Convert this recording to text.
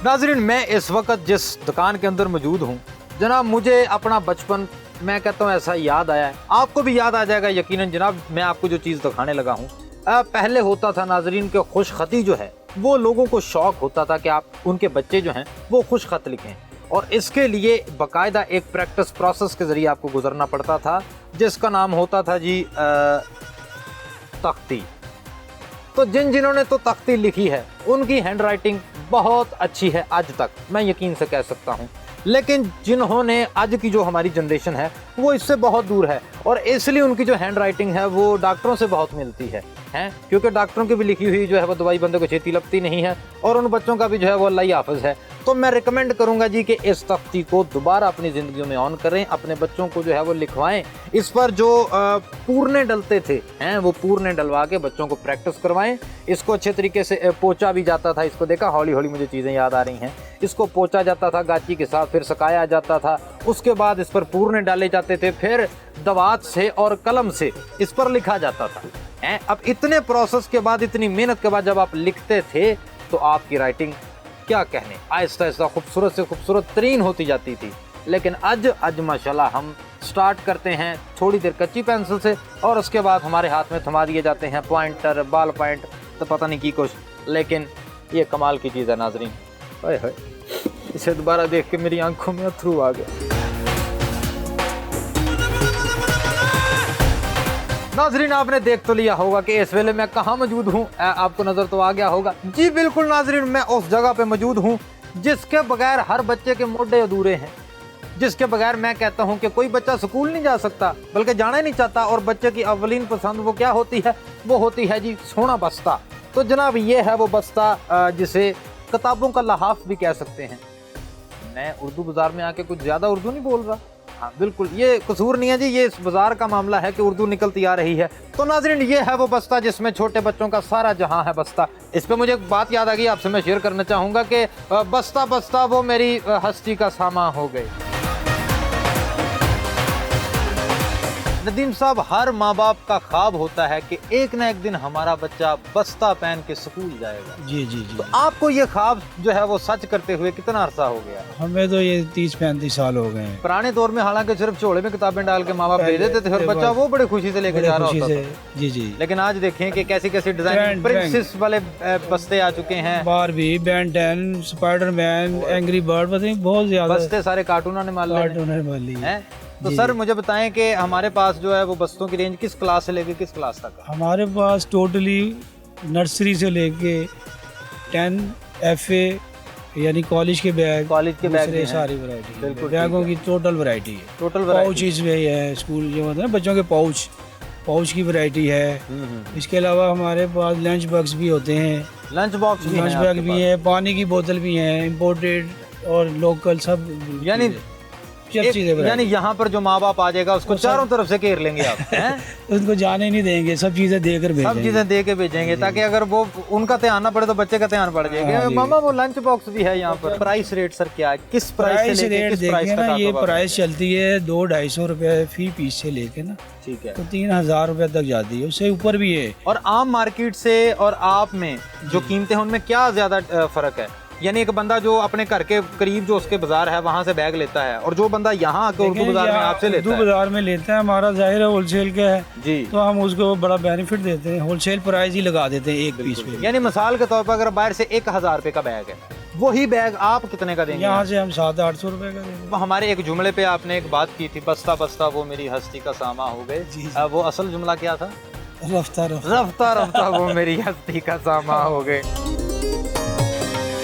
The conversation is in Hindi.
नाजरीन, मैं इस वक्त जिस दुकान के अंदर मौजूद हूँ जनाब, मुझे अपना बचपन मैं कहता हूँ ऐसा याद आया है। आपको भी याद आ जाएगा यकीनन जनाब। मैं आपको जो चीज़ दिखाने लगा हूँ, पहले होता था नाजरीन के खुशखती जो है वो लोगों को शौक होता था कि आप उनके बच्चे जो हैं वो खुश खत लिखें, और इसके लिए बाकायदा एक प्रैक्टिस प्रोसेस के ज़रिए आपको गुजरना पड़ता था जिसका नाम होता था जी तख्ती। तो जिन्होंने तो तख्ती लिखी है उनकी हैंड राइटिंग बहुत अच्छी है, आज तक मैं यकीन से कह सकता हूँ। लेकिन जिन्होंने आज की जो हमारी जनरेशन है वो इससे बहुत दूर है, और इसलिए उनकी जो हैंड राइटिंग है वो डॉक्टरों से बहुत मिलती है क्योंकि डॉक्टरों की भी लिखी हुई जो है वो दवाई बंदे को छेती लगती नहीं है, और उन बच्चों का भी जो है वो अल्लाह ही हाफ़िज़ है। तो मैं रिकमेंड करूंगा जी कि इस तख्ती को दोबारा अपनी ज़िंदगी में ऑन करें, अपने बच्चों को जो है वो लिखवाएं। इस पर जो पूरने डलते थे वो पूरने डलवा के बच्चों को प्रैक्टिस करवाएं। इसको अच्छे तरीके से पोंछा भी जाता था। इसको देखा, हौली हौली मुझे चीज़ें याद आ रही हैं। इसको पोंछा जाता था गाची के साथ, फिर सुखाया जाता था, उसके बाद इस पर पूरने डाले जाते थे, फिर दवात से और कलम से इस पर लिखा जाता था। अब इतने प्रोसेस के बाद, इतनी मेहनत के बाद जब आप लिखते थे तो आपकी राइटिंग क्या कहने, आहिस्ता आहिस्ता खूबसूरत से खूबसूरत तरीन होती जाती थी। लेकिन आज माशाल्लाह हम स्टार्ट करते हैं थोड़ी देर कच्ची पेंसिल से, और उसके बाद हमारे हाथ में थमा दिए जाते हैं पॉइंटर, बॉल पॉइंट, तो पता नहीं की कुछ। लेकिन ये कमाल की चीज़ है नाजरीन। ओए होए, इसे दोबारा देख के मेरी आंखों में अथरू आ गया। नाजरीन, आपने देख तो लिया होगा कि इस वेले मैं कहाँ मौजूद हूँ, आपको नज़र तो आ गया होगा। जी बिल्कुल नाजरीन, मैं उस जगह पे मौजूद हूँ जिसके बगैर हर बच्चे के मोढे अधूरे हैं, जिसके बगैर मैं कहता हूँ कि कोई बच्चा स्कूल नहीं जा सकता, बल्कि जाना ही नहीं चाहता। और बच्चे की अवलीन पसंद वो क्या होती है, वो होती है जी सोना बस्ता। तो जनाब ये है वो बस्ता जिसे किताबों का लहाफ भी कह सकते हैं। मैं उर्दू बाज़ार में आके कुछ ज़्यादा उर्दू नहीं बोल रहा, हाँ बिल्कुल ये कसूर नहीं है जी, ये इस बाज़ार का मामला है कि उर्दू निकलती आ रही है। तो नाज़रीन, ये है वो बस्ता जिसमें छोटे बच्चों का सारा जहां है बस्ता। इस पे मुझे एक बात याद आ गई, आपसे मैं शेयर करना चाहूँगा कि बस्ता बस्ता वो मेरी हस्ती का सामा हो गई। नदीम साहब, हर माँ बाप का ख्वाब होता है कि एक ना एक दिन हमारा बच्चा बस्ता पहन के स्कूल जाएगा। जी जी जी। तो आपको ये ख्वाब जो है वो सच करते हुए कितना अरसा हो गया? हमें तो ये 30-35 साल हो गए हैं। पुराने दौर में हालांकि सिर्फ झोले में किताबें डाल के माँ बाप भेज देते थे और बच्चा वो बड़े खुशी से लेकर जा रहा होता था। जी जी। लेकिन आज देखें कि कैसी कैसी डिजाइन प्रिंसेस वाले बस्ते आ चुके हैं। Barbie, Ben 10, Spiderman, angry bird, पता नहीं बहुत ज्यादा बस्ते सारे कार्टूनों ने मार लिए हैं। तो सर मुझे बताएं कि हमारे पास जो है वो बस्तों की रेंज किस क्लास से लेके किस क्लास तक है? हमारे पास टोटली नर्सरी से लेके 10 FA यानी कॉलेज के बैग सारी वैरायटी, बिल्कुल बैगों की टोटल वैरायटी है। टोटल पाउचेज में है, स्कूल जो होता है ना बच्चों के पाउच की वैरायटी है। इसके अलावा हमारे पास लंच बॉक्स भी होते हैं, लंच बॉक्स भी है, पानी की बोतल भी है, इम्पोर्टेड और लोकल सब, यानी यानी यहाँ पर जो माँ बाप आ जाएगा उसको चारों तरफ से घेर लेंगे आप हैं? उनको जाने नहीं देंगे, सब चीजें देकर भेजेंगे, सब चीजें दे के भेजेंगे ताकि अगर वो उनका ध्यान ना पड़े तो बच्चे का ध्यान पड़ जाएगा। मामा वो लंच बॉक्स भी है यहाँ पर। प्राइस रेट सर क्या है, किस प्राइस से रेट देखिए ना, ये प्राइस चलती है 200-250 रुपए फी पीस से लेके ना, ठीक है, तो 3000 रुपए तक जाती है, उससे ऊपर भी है। और आम मार्केट से और आप में जो कीमतें हैं उनमें क्या ज्यादा फर्क है? यानी एक बंदा जो अपने घर के करीब जो उसके बाजार है वहाँ से बैग लेता है, और जो बंदा यहाँ आकर उर्दू बाजार में आपसे लेता है, बाजार में लेता है, हमारा जाहिर है होलसेल का है जी, तो हम उसको बड़ा बेनिफिट देते हैं, होलसेल प्राइस ही लगा देते हैं एक पीस पे। यानी मिसाल के तौर पर अगर बाहर से 1000 रुपए का बैग है, वही बैग आप कितने का देंगे? यहाँ से हम 700-800 रुपए का देंगे। हमारे एक जुमले पे आपने एक बात की थी, बस्ता बस्ता वो मेरी हस्ती का सामा हो गए, वो असल जुमला क्या था? रफ्ता रफ्ता रफ्ता वो मेरी हस्ती का सामा हो गए।